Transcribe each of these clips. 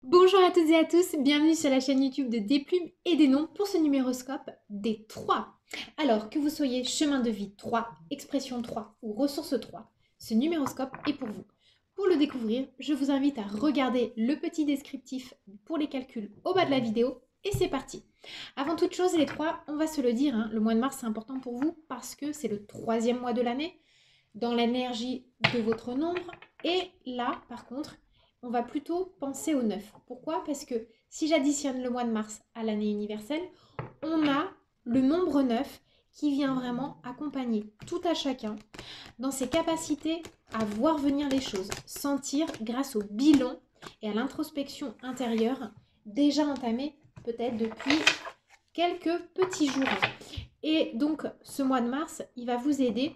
Bonjour à toutes et à tous, bienvenue sur la chaîne YouTube de Des Plumes et des Noms pour ce numéroscope des 3. Alors que vous soyez chemin de vie 3, expression 3 ou ressource 3, ce numéroscope est pour vous. Pour le découvrir, je vous invite à regarder le petit descriptif pour les calculs au bas de la vidéo et c'est parti. Avant toute chose les 3, on va se le dire, le mois de mars c'est important pour vous parce que c'est le troisième mois de l'année dans l'énergie de votre nombre et là par contre on va plutôt penser au 9. Pourquoi? Parce que si j'additionne le mois de mars à l'année universelle, on a le nombre 9 qui vient vraiment accompagner tout à chacun dans ses capacités à voir venir les choses, sentir grâce au bilan et à l'introspection intérieure déjà entamée peut-être depuis quelques petits jours. Et donc ce mois de mars, il va vous aider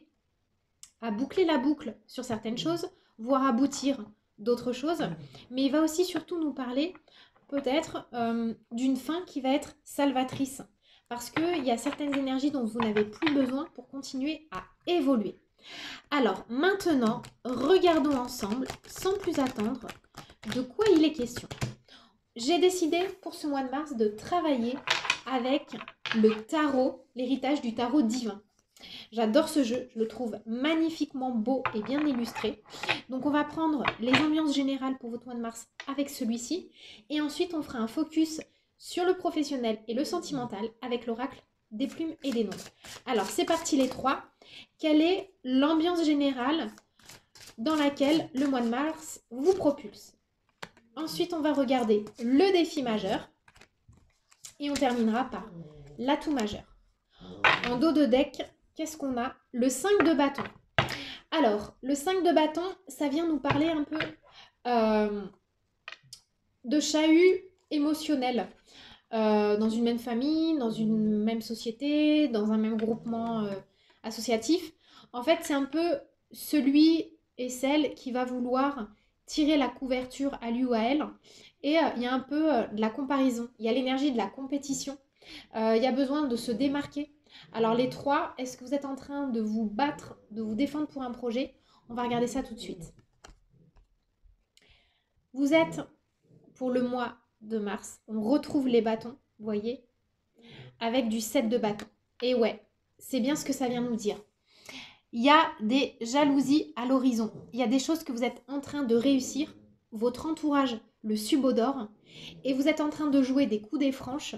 à boucler la boucle sur certaines choses, voire aboutir d'autres choses, mais il va aussi surtout nous parler peut-être d'une fin qui va être salvatrice, parce qu'il y a certaines énergies dont vous n'avez plus besoin pour continuer à évoluer. Alors maintenant, regardons ensemble, sans plus attendre, de quoi il est question. J'ai décidé pour ce mois de mars de travailler avec le tarot, l'héritage du tarot divin. J'adore ce jeu, je le trouve magnifiquement beau et bien illustré. Donc on va prendre les ambiances générales pour votre mois de mars avec celui-ci. Et ensuite on fera un focus sur le professionnel et le sentimental avec l'oracle des plumes et des nombres. Alors c'est parti les 3. Quelle est l'ambiance générale dans laquelle le mois de mars vous propulse? Ensuite on va regarder le défi majeur. Et on terminera par l'atout majeur. En dos de deck, qu'est-ce qu'on a? Le 5 de bâton. Alors, le 5 de bâton, ça vient nous parler un peu de chahut émotionnel. Dans une même famille, dans une même société, dans un même groupement associatif. En fait, c'est un peu celui et celle qui va vouloir tirer la couverture à lui ou à elle. Et il y a un peu de la comparaison. Il y a l'énergie de la compétition. Il y a besoin de se démarquer. Alors les 3, est-ce que vous êtes en train de vous battre, de vous défendre pour un projet? On va regarder ça tout de suite. Vous êtes pour le mois de mars. On retrouve les bâtons, vous voyez, avec du 7 de bâton. Et ouais, c'est bien ce que ça vient nous dire. Il y a des jalousies à l'horizon. Il y a des choses que vous êtes en train de réussir. Votre entourage le subodore. Et vous êtes en train de jouer des coups des franches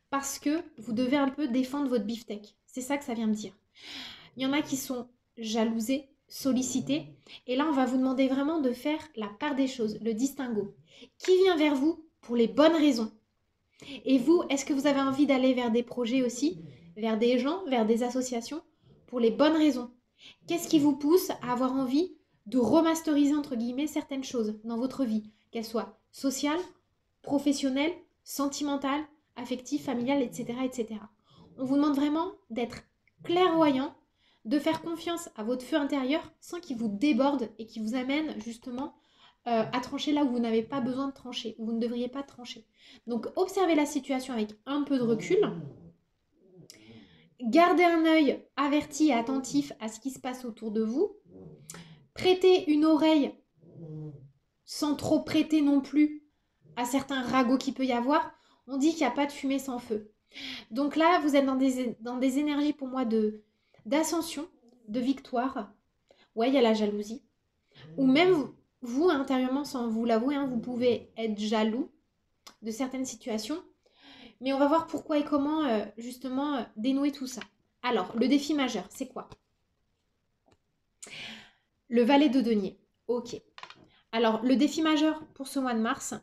parce que vous devez un peu défendre votre beefsteak. C'est ça que ça vient me dire. Il y en a qui sont jalousés, sollicités. Et là, on va vous demander vraiment de faire la part des choses, le distinguo. Qui vient vers vous pour les bonnes raisons? Et vous, est-ce que vous avez envie d'aller vers des projets aussi, vers des gens, vers des associations, pour les bonnes raisons? Qu'est-ce qui vous pousse à avoir envie de remasteriser, entre guillemets, certaines choses dans votre vie, qu'elles soient sociales, professionnelles, sentimentales, affectives, familiales, etc., etc. On vous demande vraiment d'être clairvoyant, de faire confiance à votre feu intérieur sans qu'il vous déborde et qui vous amène justement à trancher là où vous n'avez pas besoin de trancher, où vous ne devriez pas trancher. Donc observez la situation avec un peu de recul. Gardez un œil averti et attentif à ce qui se passe autour de vous. Prêtez une oreille sans trop prêter non plus à certains ragots qu'il peut y avoir. On dit qu'il n'y a pas de fumée sans feu. Donc là, vous êtes dans des énergies pour moi d'ascension, de victoire. Ouais, il y a la jalousie. Ou même vous, intérieurement, sans vous l'avouer, vous pouvez être jaloux de certaines situations. Mais on va voir pourquoi et comment, justement, dénouer tout ça. Alors, le défi majeur, c'est quoi? Le valet de denier. Ok. Alors, le défi majeur pour ce mois de mars,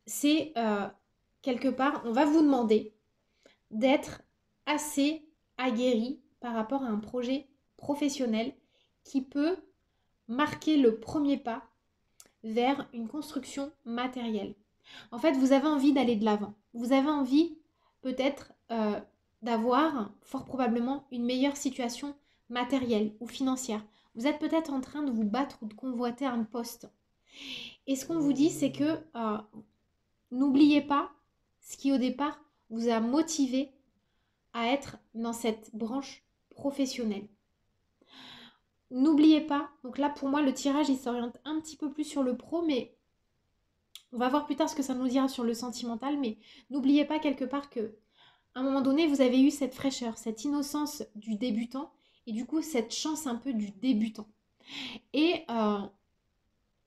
c'est quelque part, on va vous demander d'être assez aguerri par rapport à un projet professionnel qui peut marquer le premier pas vers une construction matérielle. En fait, vous avez envie d'aller de l'avant. Vous avez envie peut-être d'avoir fort probablement une meilleure situation matérielle ou financière. Vous êtes peut-être en train de vous battre ou de convoiter un poste. Et ce qu'on vous dit, c'est que n'oubliez pas ce qui au départ vous a motivé à être dans cette branche professionnelle. N'oubliez pas, donc là pour moi le tirage il s'oriente un petit peu plus sur le pro, mais On va voir plus tard ce que ça nous dira sur le sentimental, mais n'oubliez pas quelque part que à un moment donné, vous avez eu cette fraîcheur, cette innocence du débutant et du coup cette chance un peu du débutant. Et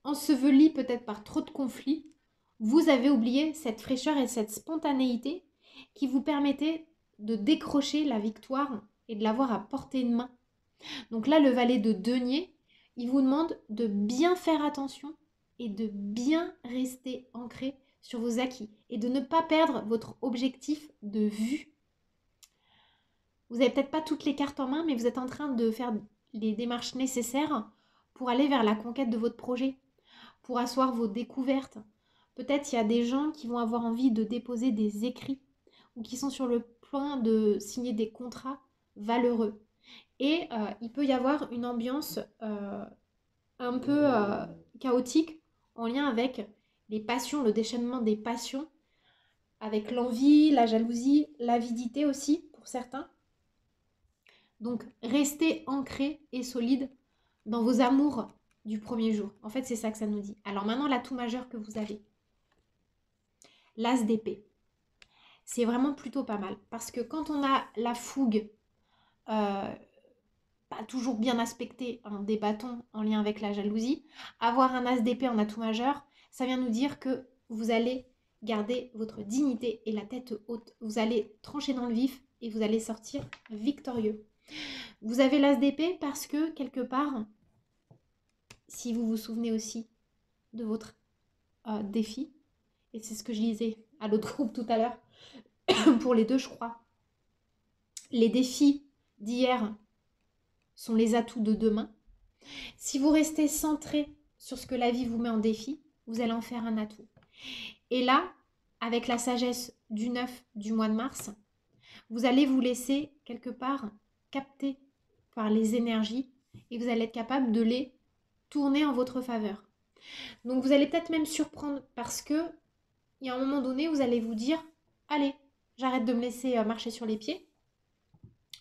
enseveli peut-être par trop de conflits, vous avez oublié cette fraîcheur et cette spontanéité qui vous permettait de décrocher la victoire et de l'avoir à portée de main. Donc là, le valet de denier, il vous demande de bien faire attention et de bien rester ancré sur vos acquis et de ne pas perdre votre objectif de vue. Vous n'avez peut-être pas toutes les cartes en main, mais vous êtes en train de faire les démarches nécessaires pour aller vers la conquête de votre projet, pour asseoir vos découvertes. Peut-être il y a des gens qui vont avoir envie de déposer des écrits ou qui sont sur le point de signer des contrats valeureux. Et il peut y avoir une ambiance un peu chaotique en lien avec les passions, le déchaînement des passions, avec l'envie, la jalousie, l'avidité aussi pour certains. Donc restez ancré et solide dans vos amours du premier jour. En fait, c'est ça que ça nous dit. Alors maintenant, l'atout majeur que vous avez. L'as d'épée. C'est vraiment plutôt pas mal. Parce que quand on a la fougue, pas toujours bien aspectée, des bâtons en lien avec la jalousie, avoir un as d'épée en atout majeur, ça vient nous dire que vous allez garder votre dignité et la tête haute. Vous allez trancher dans le vif et vous allez sortir victorieux. Vous avez l'as d'épée parce que, quelque part, si vous vous souvenez aussi de votre défi, et c'est ce que je disais à l'autre groupe tout à l'heure, pour les deux, je crois, les défis d'hier sont les atouts de demain. Si vous restez centré sur ce que la vie vous met en défi, vous allez en faire un atout. Et là, avec la sagesse du 9 du mois de mars, vous allez vous laisser quelque part capter par les énergies et vous allez être capable de les tourner en votre faveur. Donc vous allez peut-être même surprendre parce que il y a un moment donné, vous allez vous dire « Allez, j'arrête de me laisser marcher sur les pieds.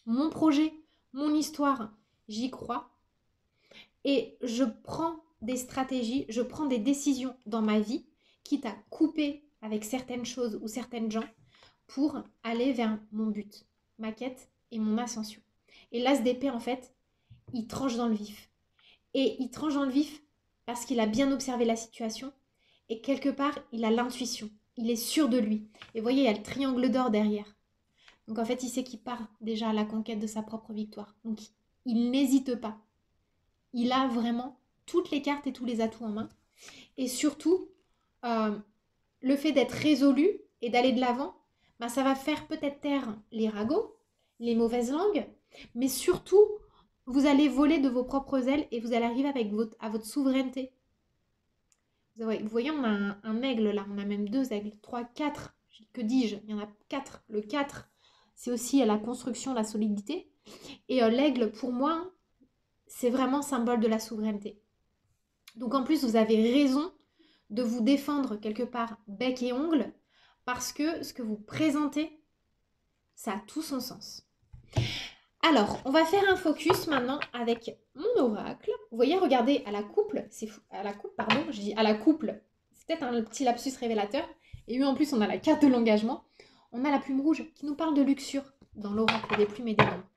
Mon projet, mon histoire, j'y crois. Et je prends des stratégies, je prends des décisions dans ma vie, quitte à couper avec certaines choses ou certaines gens pour aller vers mon but, ma quête et mon ascension. » Et l'as d'épée, en fait, il tranche dans le vif. Et il tranche dans le vif parce qu'il a bien observé la situation et quelque part, il a l'intuition. Il est sûr de lui. Et vous voyez, il y a le triangle d'or derrière. Donc en fait, il sait qu'il part déjà à la conquête de sa propre victoire. Donc il n'hésite pas. Il a vraiment toutes les cartes et tous les atouts en main. Et surtout, le fait d'être résolu et d'aller de l'avant, bah, ça va faire peut-être taire les ragots, les mauvaises langues, mais surtout, vous allez voler de vos propres ailes et vous allez arriver à votre souveraineté. Vous voyez, on a un aigle là, on a même 2 aigles, 3, 4. Que dis-je? Il y en a 4. Le 4, c'est aussi la construction, la solidité. Et l'aigle, pour moi, c'est vraiment symbole de la souveraineté. Donc en plus, vous avez raison de vous défendre quelque part bec et ongle, parce que ce que vous présentez, ça a tout son sens. Alors, on va faire un focus maintenant avec mon oracle. Vous voyez, regardez, à la couple, je dis à la couple, c'est peut-être un petit lapsus révélateur. Et oui, en plus, on a la carte de l'engagement. On a la plume rouge qui nous parle de luxure dans l'oracle des plumes et des nombres.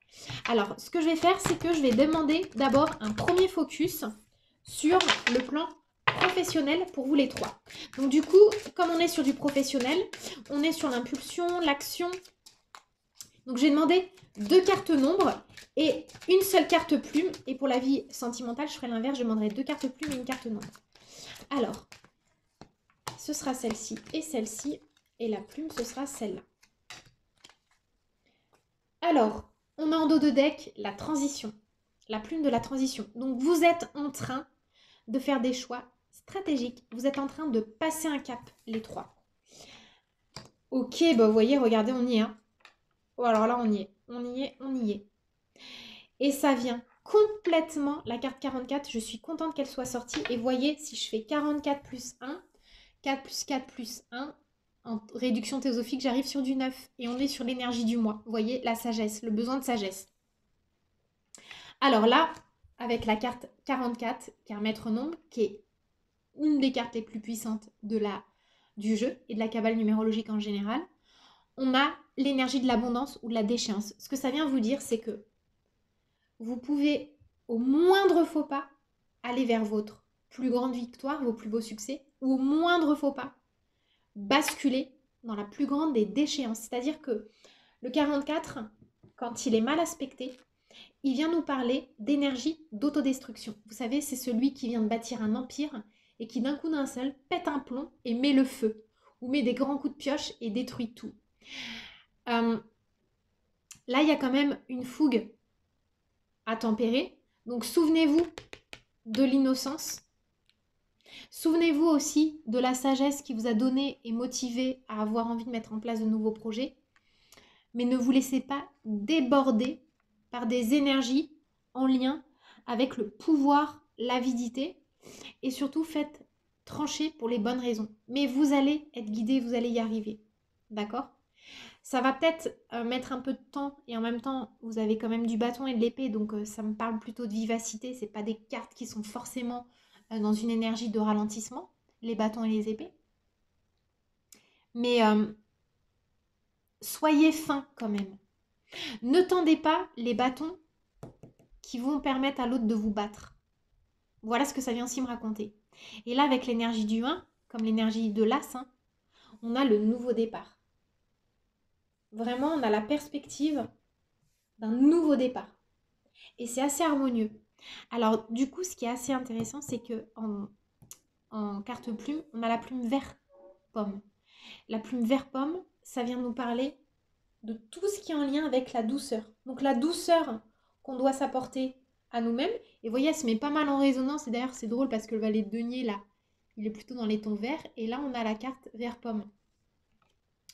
Alors, ce que je vais faire, c'est que je vais demander d'abord un premier focus sur le plan professionnel pour vous les trois. Donc du coup, comme on est sur du professionnel, on est sur l'impulsion, l'action. Donc j'ai demandé 2 cartes nombres et une seule carte plume. Et pour la vie sentimentale, je ferai l'inverse, je demanderai 2 cartes plume et une carte nombre. Alors, ce sera celle-ci et celle-ci. Et la plume, ce sera celle-là. Alors, on a en dos de deck la transition. La plume de la transition. Donc vous êtes en train de faire des choix stratégiques. Vous êtes en train de passer un cap, les trois. Ok, bah vous voyez, regardez, on y est. Hein. Oh, alors là, on y est. On y est, on y est. Et ça vient complètement, la carte 44, je suis contente qu'elle soit sortie. Et voyez, si je fais 44 plus 1, 4 plus 4 plus 1, en réduction théosophique, j'arrive sur du 9. Et on est sur l'énergie du mois. Vous voyez, la sagesse, le besoin de sagesse. Alors là, avec la carte 44, qui est un maître nombre, qui est une des cartes les plus puissantes de la du jeu et de la cabale numérologique en général, on a l'énergie de l'abondance ou de la déchéance. Ce que ça vient vous dire, c'est que vous pouvez, au moindre faux pas, aller vers votre plus grande victoire, vos plus beaux succès, ou au moindre faux pas, basculer dans la plus grande des déchéances. C'est-à-dire que le 44, quand il est mal aspecté, il vient nous parler d'énergie d'autodestruction. Vous savez, c'est celui qui vient de bâtir un empire et qui d'un coup d'un seul pète un plomb et met le feu, ou met des grands coups de pioche et détruit tout. Là, il y a quand même une fougue à tempérer. Donc, souvenez-vous de l'innocence. Souvenez-vous aussi de la sagesse qui vous a donné et motivé à avoir envie de mettre en place de nouveaux projets. Mais ne vous laissez pas déborder par des énergies en lien avec le pouvoir, l'avidité. Et surtout, faites trancher pour les bonnes raisons. Mais vous allez être guidé, vous allez y arriver. D'accord ? Ça va peut-être mettre un peu de temps et en même temps, vous avez quand même du bâton et de l'épée. Donc, ça me parle plutôt de vivacité. Ce n'est pas des cartes qui sont forcément dans une énergie de ralentissement, les bâtons et les épées. Mais soyez fin quand même. Ne tendez pas les bâtons qui vont permettre à l'autre de vous battre. Voilà ce que ça vient aussi me raconter. Et là, avec l'énergie du 1, comme l'énergie de l'As, on a le nouveau départ. Vraiment, on a la perspective d'un nouveau départ. Et c'est assez harmonieux. Alors, du coup, ce qui est assez intéressant, c'est que en carte plume, on a la plume vert pomme. La plume vert pomme, ça vient nous parler de tout ce qui est en lien avec la douceur. Donc, la douceur qu'on doit s'apporter à nous-mêmes. Et vous voyez, elle se met pas mal en résonance. Et d'ailleurs, c'est drôle parce que le valet de denier, là, il est plutôt dans les tons verts. Et là, on a la carte vert pomme.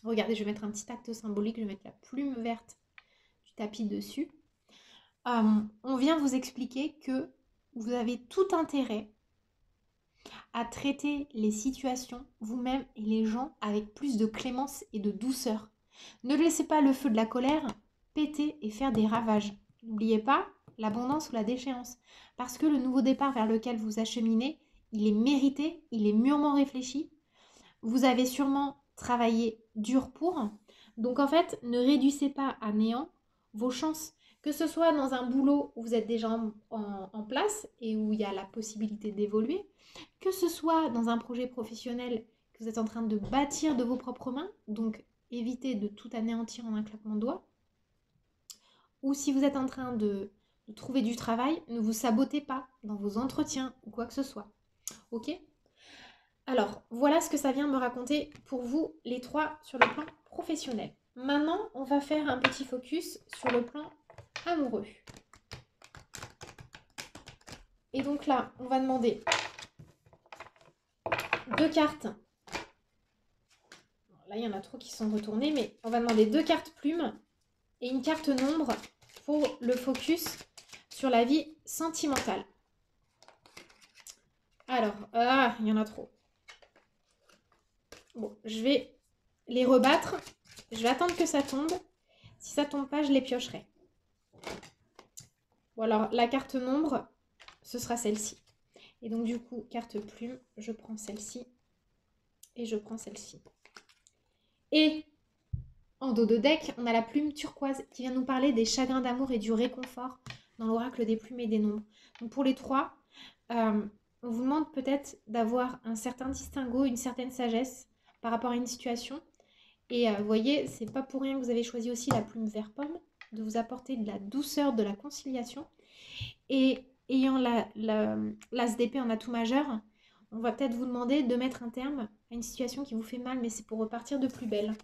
Regardez, je vais mettre un petit acte symbolique. Je vais mettre la plume verte du tapis dessus. On vient vous expliquer que vous avez tout intérêt à traiter les situations, vous-même et les gens, avec plus de clémence et de douceur. Ne laissez pas le feu de la colère péter et faire des ravages. N'oubliez pas l'abondance ou la déchéance. Parce que le nouveau départ vers lequel vous acheminez, il est mérité, il est mûrement réfléchi. Vous avez sûrement travaillé dur pour. Donc en fait, ne réduisez pas à néant vos chances. Que ce soit dans un boulot où vous êtes déjà en place et où il y a la possibilité d'évoluer, que ce soit dans un projet professionnel que vous êtes en train de bâtir de vos propres mains, donc évitez de tout anéantir en un claquement de doigts, ou si vous êtes en train de trouver du travail, ne vous sabotez pas dans vos entretiens ou quoi que ce soit. Ok ? Alors, voilà ce que ça vient me raconter pour vous, les trois, sur le plan professionnel. Maintenant, on va faire un petit focus sur le plan amoureux. Et donc là, on va demander 2 cartes. Là, il y en a trop qui sont retournées, mais on va demander 2 cartes plumes et une carte nombre pour le focus sur la vie sentimentale. Alors, il y en a trop. Bon, je vais les rebattre. Je vais attendre que ça tombe. Si ça tombe pas, je les piocherai. Bon, alors, la carte nombre, ce sera celle-ci. Et donc, du coup, carte plume, je prends celle-ci. Et je prends celle-ci. Et en dos de deck, on a la plume turquoise qui vient nous parler des chagrins d'amour et du réconfort dans l'oracle des plumes et des nombres. Donc, pour les trois, on vous demande peut-être d'avoir un certain distinguo, une certaine sagesse par rapport à une situation. Et vous voyez, c'est pas pour rien que vous avez choisi aussi la plume vert pomme, de vous apporter de la douceur, de la conciliation. Et ayant l'as d'épée en atout majeur, on va peut-être vous demander de mettre un terme à une situation qui vous fait mal, mais c'est pour repartir de plus belle.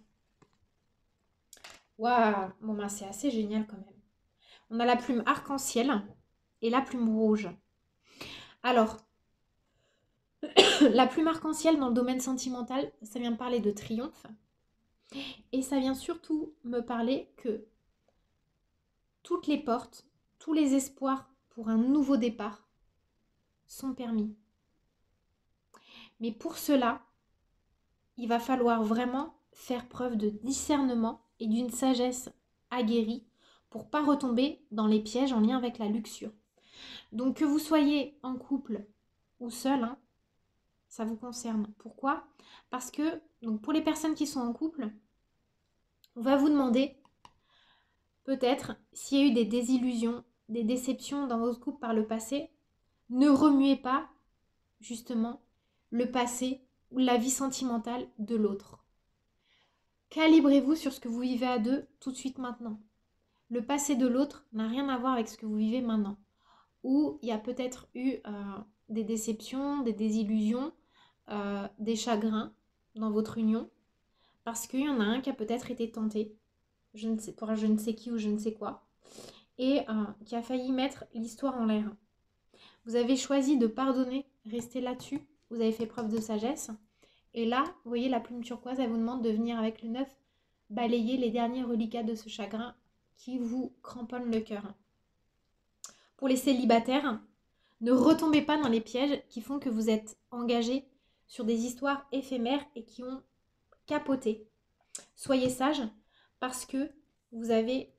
Waouh, bon ben c'est assez génial quand même. On a la plume arc-en-ciel et la plume rouge. Alors, la plume arc-en-ciel dans le domaine sentimental, ça vient me parler de triomphe. Et ça vient surtout me parler que toutes les portes, tous les espoirs pour un nouveau départ sont permis. Mais pour cela, il va falloir vraiment faire preuve de discernement et d'une sagesse aguerrie pour ne pas retomber dans les pièges en lien avec la luxure. Donc que vous soyez en couple ou seul, ça vous concerne. Pourquoi? Parce que donc pour les personnes qui sont en couple, on va vous demander peut-être s'il y a eu des désillusions, des déceptions dans votre couple par le passé, ne remuez pas justement le passé ou la vie sentimentale de l'autre. Calibrez-vous sur ce que vous vivez à deux tout de suite maintenant. Le passé de l'autre n'a rien à voir avec ce que vous vivez maintenant. Ou il y a peut-être eu des déceptions, des désillusions, des chagrins dans votre union, parce qu'il y en a un qui a peut-être été tenté, pour je ne sais qui ou je ne sais quoi, et qui a failli mettre l'histoire en l'air. Vous avez choisi de pardonner, rester là-dessus, vous avez fait preuve de sagesse, et là, vous voyez la plume turquoise, elle vous demande de venir avec le 9 balayer les derniers reliquats de ce chagrin qui vous cramponne le cœur. Pour les célibataires, ne retombez pas dans les pièges qui font que vous êtes engagés sur des histoires éphémères et qui ont capoté. Soyez sages parce que vous avez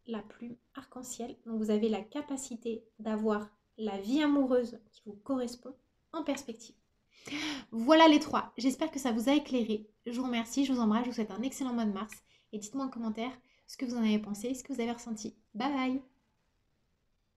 la plume arc-en-ciel, donc vous avez la capacité d'avoir la vie amoureuse qui vous correspond en perspective. Voilà les trois, j'espère que ça vous a éclairé. Je vous remercie, je vous embrasse, je vous souhaite un excellent mois de mars et dites-moi en commentaire ce que vous en avez pensé, ce que vous avez ressenti. Bye bye.